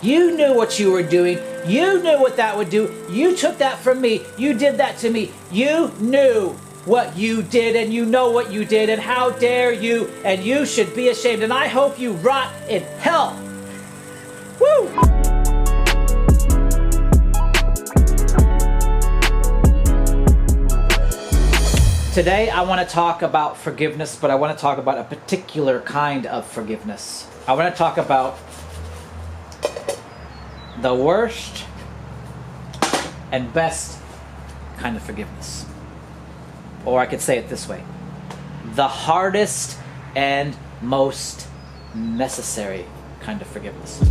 You knew what you were doing. You knew what that would do. You took that from me. You did that to me. You knew what you did, and you know what you did, and how dare you, and you should be ashamed, and I hope you rot in hell. Woo! Today I want to talk about forgiveness, but I want to talk about a particular kind of forgiveness. I want to talk about the worst and best kind of forgiveness. Or I could say it this way: the hardest and most necessary kind of forgiveness.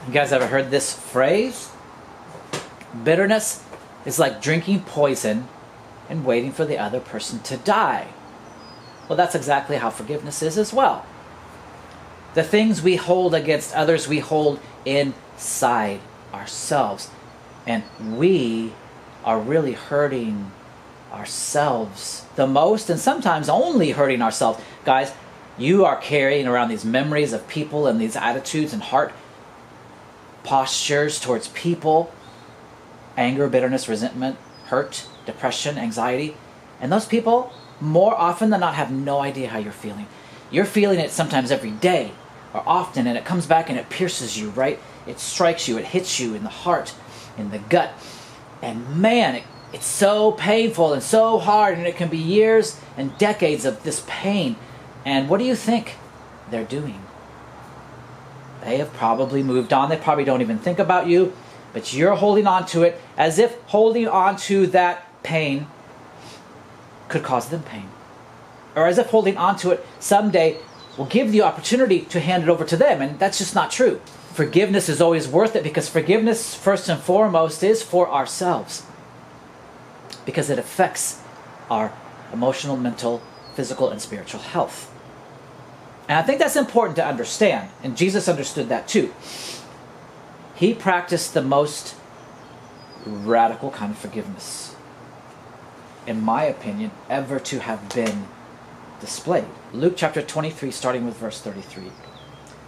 You guys ever heard this phrase? Bitterness is like drinking poison and waiting for the other person to die. Well, that's exactly how forgiveness is as well. The things we hold against others, we hold inside ourselves. And we are really hurting ourselves the most, and sometimes only hurting ourselves. Guys, you are carrying around these memories of people and these attitudes and heart postures towards people: anger, bitterness, resentment, hurt, depression, anxiety. And those people, more often than not, have no idea how you're feeling. You're feeling it sometimes every day or often, and it comes back and it pierces you, right? It strikes you, it hits you in the heart, in the gut. And man, it's so painful and so hard, and it can be years and decades of this pain. And what do you think they're doing? They have probably moved on. They probably don't even think about you, but you're holding on to it as if holding on to that pain could cause them pain. Or as if holding on to it someday will give the opportunity to hand it over to them, and that's just not true. Forgiveness is always worth it, because forgiveness, first and foremost, is for ourselves. Because it affects our emotional, mental, physical, and spiritual health. And I think that's important to understand, and Jesus understood that too. He practiced the most radical kind of forgiveness, in my opinion, ever to have been displayed. Luke chapter 23, starting with verse 33.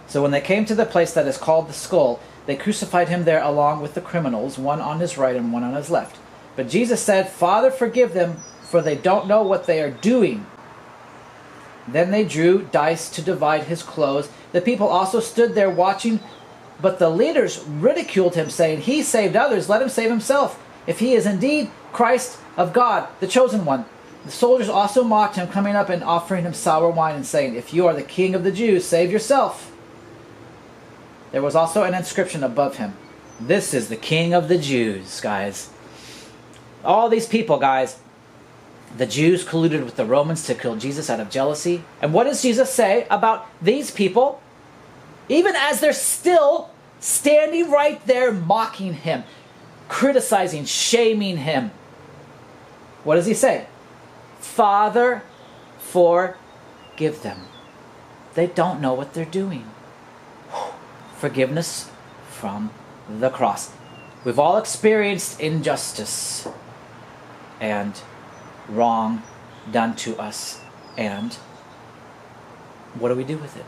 So when they came to the place that is called the Skull, they crucified him there along with the criminals, one on his right and one on his left. But Jesus said, "Father, forgive them, for they don't know what they are doing." Then they drew dice to divide his clothes. The people also stood there watching, but the leaders ridiculed him, saying, "He saved others, let him save himself, if he is indeed Christ of God, the chosen one." The soldiers also mocked him, coming up and offering him sour wine and saying, "If you are the king of the Jews, save yourself." There was also an inscription above him: "This is the King of the Jews," guys. All these people, guys, the Jews colluded with the Romans to kill Jesus out of jealousy. And what does Jesus say about these people? Even as they're still standing right there mocking him, criticizing, shaming him, what does he say? "Father, forgive them. They don't know what they're doing." Forgiveness from the cross. We've all experienced injustice and wrong done to us, and what do we do with it?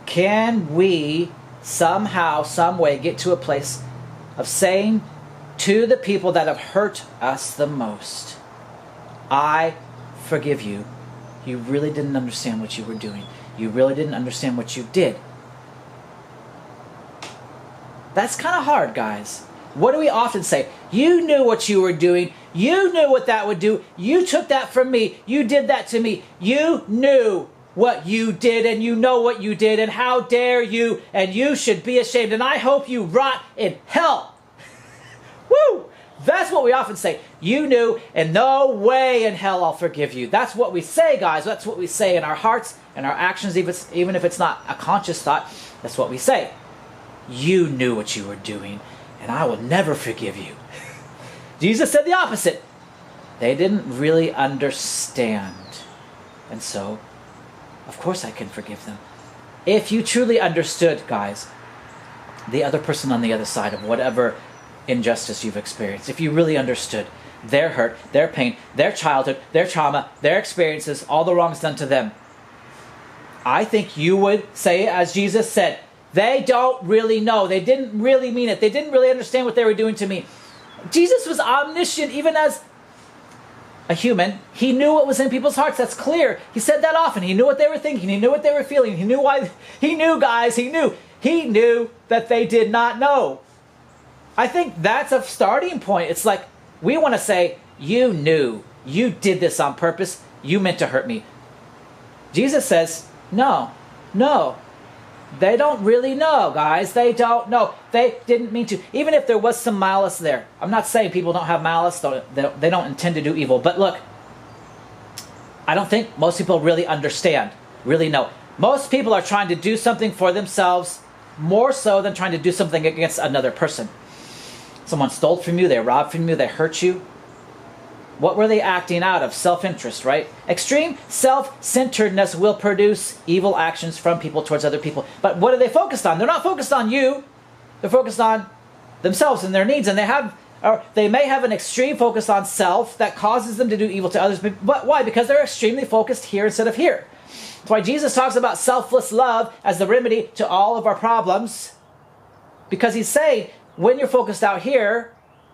Can we somehow, some way get to a place of saying to the people that have hurt us the most, "I forgive you. You really didn't understand what you were doing. You really didn't understand what you did." That's kind of hard, guys. What do we often say? "You knew what you were doing. You knew what that would do. You took that from me. You did that to me. You knew what you did, and you know what you did, and how dare you, and you should be ashamed, and I hope you rot in hell." Woo! That's what we often say. "You knew, and no way in hell I'll forgive you." That's what we say, guys. That's what we say in our hearts and our actions, even if it's not a conscious thought. That's what we say. "You knew what you were doing, and I will never forgive you." Jesus said the opposite. They didn't really understand. And so, of course I can forgive them. If you truly understood, guys, the other person on the other side of whatever injustice you've experienced, if you really understood their hurt, their pain, their childhood, their trauma, their experiences, all the wrongs done to them, I think you would say, as Jesus said, they don't really know. They didn't really mean it. They didn't really understand what they were doing to me. Jesus was omniscient, even as a human. He knew what was in people's hearts. That's clear. He said that often. He knew what they were thinking. He knew what they were feeling. He knew why. He knew, guys. He knew. He knew that they did not know. I think that's a starting point. It's like we want to say, you knew. You did this on purpose. You meant to hurt me. Jesus says, no. They don't really know, guys. They don't know. They didn't mean to. Even if there was some malice there. I'm not saying people don't have malice. They don't intend to do evil. But look, I don't think most people really understand, really know. Most people are trying to do something for themselves more so than trying to do something against another person. Someone stole from you. They robbed from you. They hurt you. What were they acting out of? Self-interest, right? Extreme self-centeredness will produce evil actions from people towards other people. But what are they focused on? They're not focused on you. They're focused on themselves and their needs. And they may have an extreme focus on self that causes them to do evil to others. But why? Because they're extremely focused here instead of here. That's why Jesus talks about selfless love as the remedy to all of our problems. Because he's saying, when you're focused out here,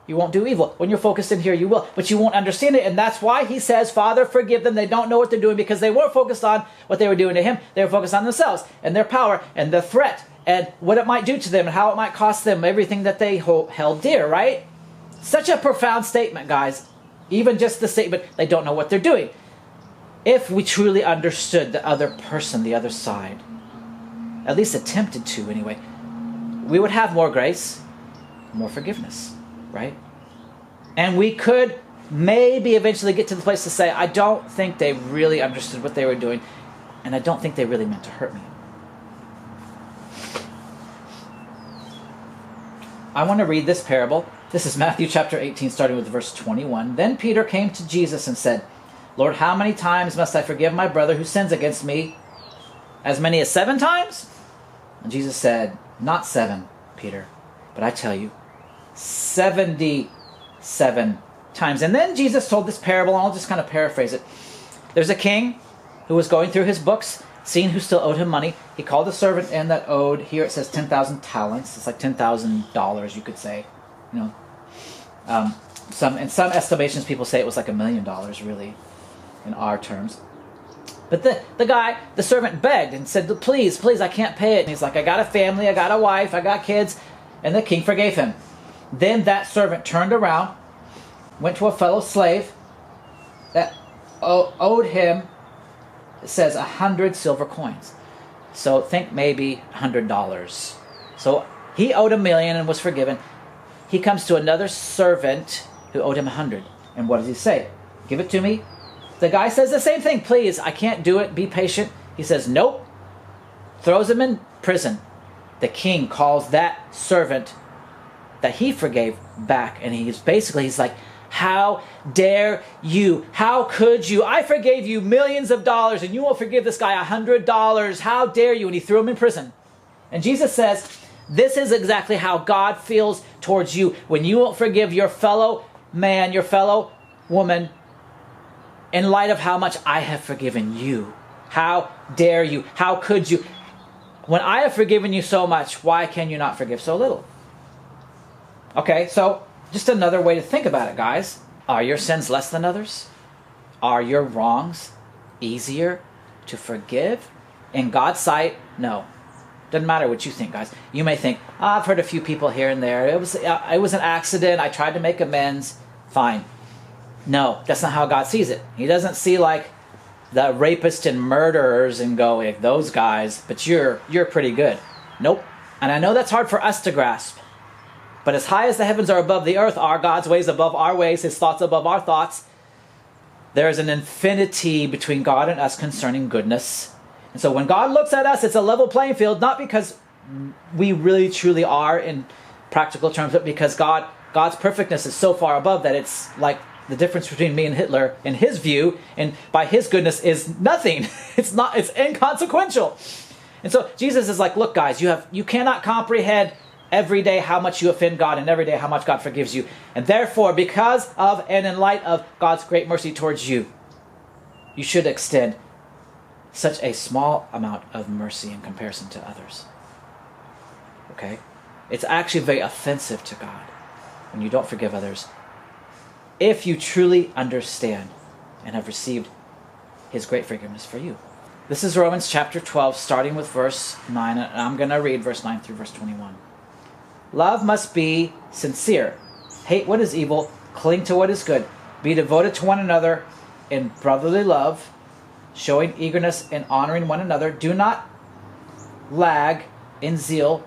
you won't do evil. When you're focused in here, you will. But you won't understand it. And that's why he says, Father, forgive them. They don't know what they're doing because they weren't focused on what they were doing to him. They were focused on themselves and their power and the threat and what it might do to them and how it might cost them everything that they held dear, right? Such a profound statement, guys. Even just the statement, they don't know what they're doing. If we truly understood the other person, the other side, at least attempted to anyway, we would have more grace, more forgiveness. Right? And we could maybe eventually get to the place to say, I don't think they really understood what they were doing, and I don't think they really meant to hurt me. I want to read this parable. This is Matthew chapter 18, starting with verse 21. Then Peter came to Jesus and said, Lord, how many times must I forgive my brother who sins against me? As many as 7 times? And Jesus said, not 7, Peter, but I tell you, 77 times. And then Jesus told this parable, and I'll just kind of paraphrase it. There's a king who was going through his books, seeing who still owed him money. He called a servant in that owed, here it says 10,000 talents. It's like $10,000, you could say. In some estimations, people say it was like $1 million, really, in our terms. But the servant begged and said, please, I can't pay it. And he's like, I got a family, I got a wife, I got kids. And the king forgave him. Then that servant turned around, went to a fellow slave that owed him, it says, 100 silver coins. So think maybe $100. So he owed $1 million and was forgiven. He comes to another servant who owed him 100. And what does he say? Give it to me. The guy says the same thing. Please, I can't do it. Be patient. He says, nope. Throws him in prison. The king calls that servant that he forgave back, and he's like, how dare you? How could you? I forgave you millions of dollars, and you won't forgive this guy $100. How dare you? And he threw him in prison. And Jesus says, this is exactly how God feels towards you when you won't forgive your fellow man, your fellow woman, in light of how much I have forgiven you. How dare you? How could you? When I have forgiven you so much, why can you not forgive so little? Okay, so just another way to think about it, guys. Are your sins less than others? Are your wrongs easier to forgive? In God's sight, no. Doesn't matter what you think, guys. You may think, I've hurt a few people here and there. It was an accident. I tried to make amends. Fine. No, that's not how God sees it. He doesn't see like the rapists and murderers and go, hey, those guys, but you're pretty good. Nope. And I know that's hard for us to grasp. But as high as the heavens are above the earth, are God's ways above our ways, his thoughts above our thoughts. There is an infinity between God and us concerning goodness. And so when God looks at us, it's a level playing field, not because we really truly are in practical terms, but because God's perfectness is so far above that it's like the difference between me and Hitler in his view and by his goodness is nothing. It's inconsequential. And so Jesus is like, look guys, you cannot comprehend every day how much you offend God and every day how much God forgives you. And therefore, because of and in light of God's great mercy towards you, you should extend such a small amount of mercy in comparison to others. Okay? It's actually very offensive to God when you don't forgive others, if you truly understand and have received His great forgiveness for you. This is Romans chapter 12, starting with verse 9, and I'm going to read verse 9 through verse 21. Love must be sincere. Hate what is evil, cling to what is good. Be devoted to one another in brotherly love, showing eagerness in honoring one another. Do not lag in zeal.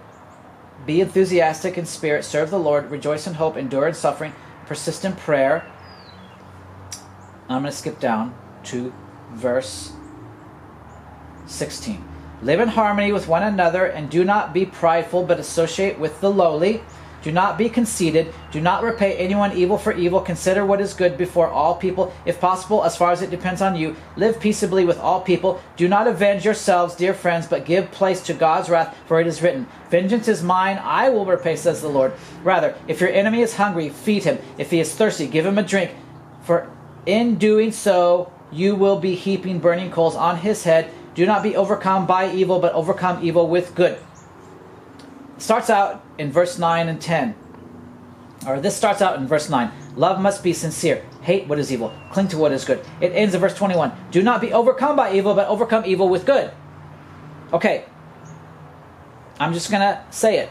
Be enthusiastic in spirit. Serve the Lord. Rejoice in hope. Endure in suffering. Persist in prayer. I'm going to skip down to verse 16. Live in harmony with one another and do not be prideful, but associate with the lowly. Do not be conceited. Do not repay anyone evil for evil. Consider what is good before all people. If possible, as far as it depends on you, live peaceably with all people. Do not avenge yourselves, dear friends, but give place to God's wrath, for it is written, vengeance is mine, I will repay, says the Lord. Rather, if your enemy is hungry, feed him. If he is thirsty, give him a drink. For in doing so, you will be heaping burning coals on his head. Do not be overcome by evil, but overcome evil with good. Starts out in verse 9 and 10. Or this starts out in verse 9. Love must be sincere. Hate what is evil. Cling to what is good. It ends in verse 21. Do not be overcome by evil, but overcome evil with good. Okay. I'm just going to say it.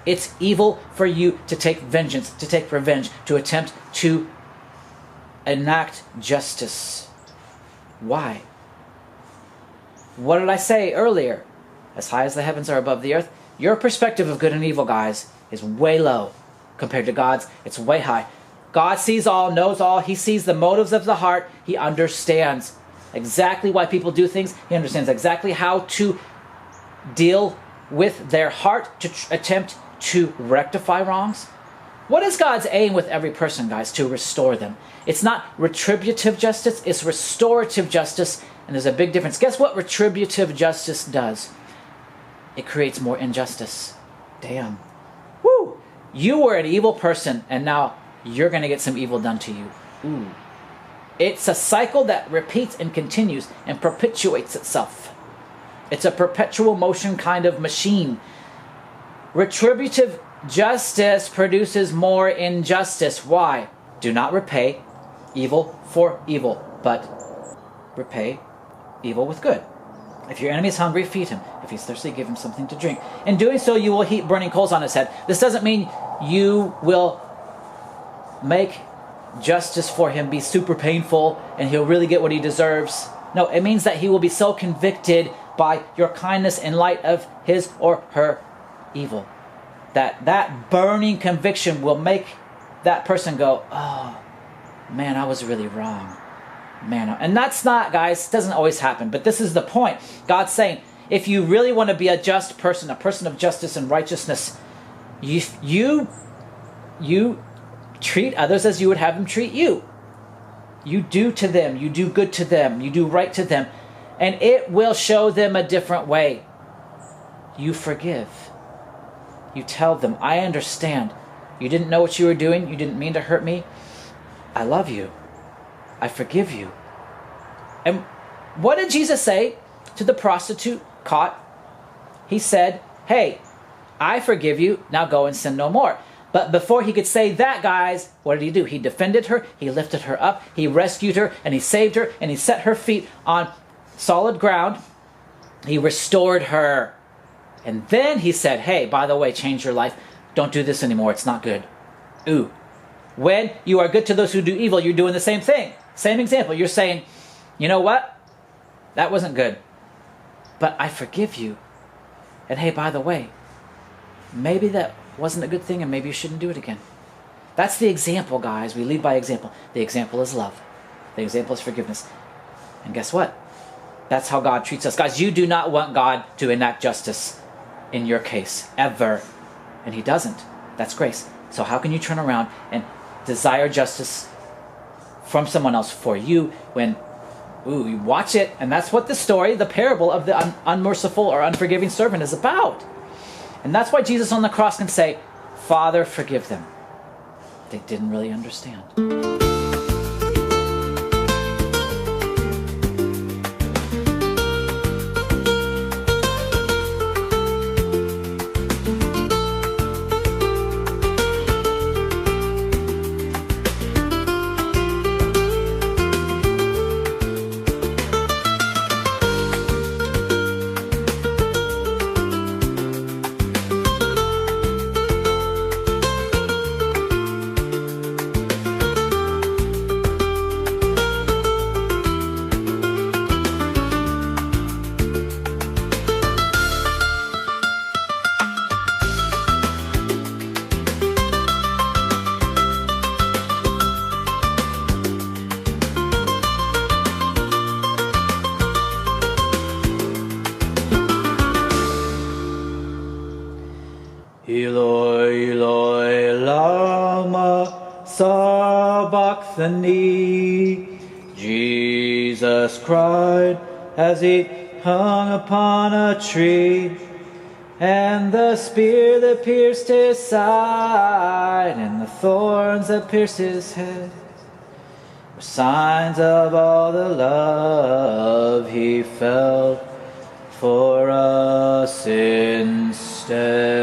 It's evil for you to take vengeance, to take revenge, to attempt to enact justice. Why? What did I say earlier? As high as the heavens are above the earth, your perspective of good and evil, guys, is way low compared to God's. It's way high. God sees all, knows all. He sees the motives of the heart. He understands exactly why people do things. He understands exactly how to deal with their heart to attempt to rectify wrongs. What is God's aim with every person, guys? To restore them. It's not retributive justice, it's restorative justice. And there's a big difference. Guess what retributive justice does? It creates more injustice. Damn. Woo! You were an evil person, and now you're going to get some evil done to you. Ooh. It's a cycle that repeats and continues and perpetuates itself. It's a perpetual motion kind of machine. Retributive justice produces more injustice. Why? Do not repay evil for evil, but repay evil with good. If your enemy is hungry, feed him. If he's thirsty, give him something to drink. In doing so, you will heap burning coals on his head. This doesn't mean you will make justice for him be super painful and he'll really get what he deserves. No, it means that he will be so convicted by your kindness in light of his or her evil that burning conviction will make that person go, oh, man, I was really wrong. Man, and that's not, guys, doesn't always happen, but this is the point. God's saying, if you really want to be a just person, a person of justice and righteousness, you treat others as you would have them treat you. You do to them, you do good to them, you do right to them, and it will show them a different way. You forgive. You tell them, I understand. You didn't know what you were doing. You didn't mean to hurt me. I love you. I forgive you. And what did Jesus say to the prostitute caught? He said, hey, I forgive you. Now go and sin no more. But before he could say that, guys, what did he do? He defended her. He lifted her up. He rescued her and he saved her and he set her feet on solid ground. He restored her. And then he said, hey, by the way, change your life. Don't do this anymore. It's not good. Ooh. When you are good to those who do evil, you're doing the same thing. Same example. You're saying, you know what? That wasn't good. But I forgive you. And hey, by the way, maybe that wasn't a good thing and maybe you shouldn't do it again. That's the example, guys. We lead by example. The example is love. The example is forgiveness. And guess what? That's how God treats us. Guys, you do not want God to enact justice in your case, ever. And he doesn't. That's grace. So how can you turn around and desire justice from someone else for you when, you watch it, and that's what the story, the parable of the unmerciful or unforgiving servant is about. And that's why Jesus on the cross can say, Father, forgive them. They didn't really understand. Eloi, Eloi, lama sabachthani, Jesus cried as he hung upon a tree, and the spear that pierced his side and the thorns that pierced his head were signs of all the love he felt for us instead.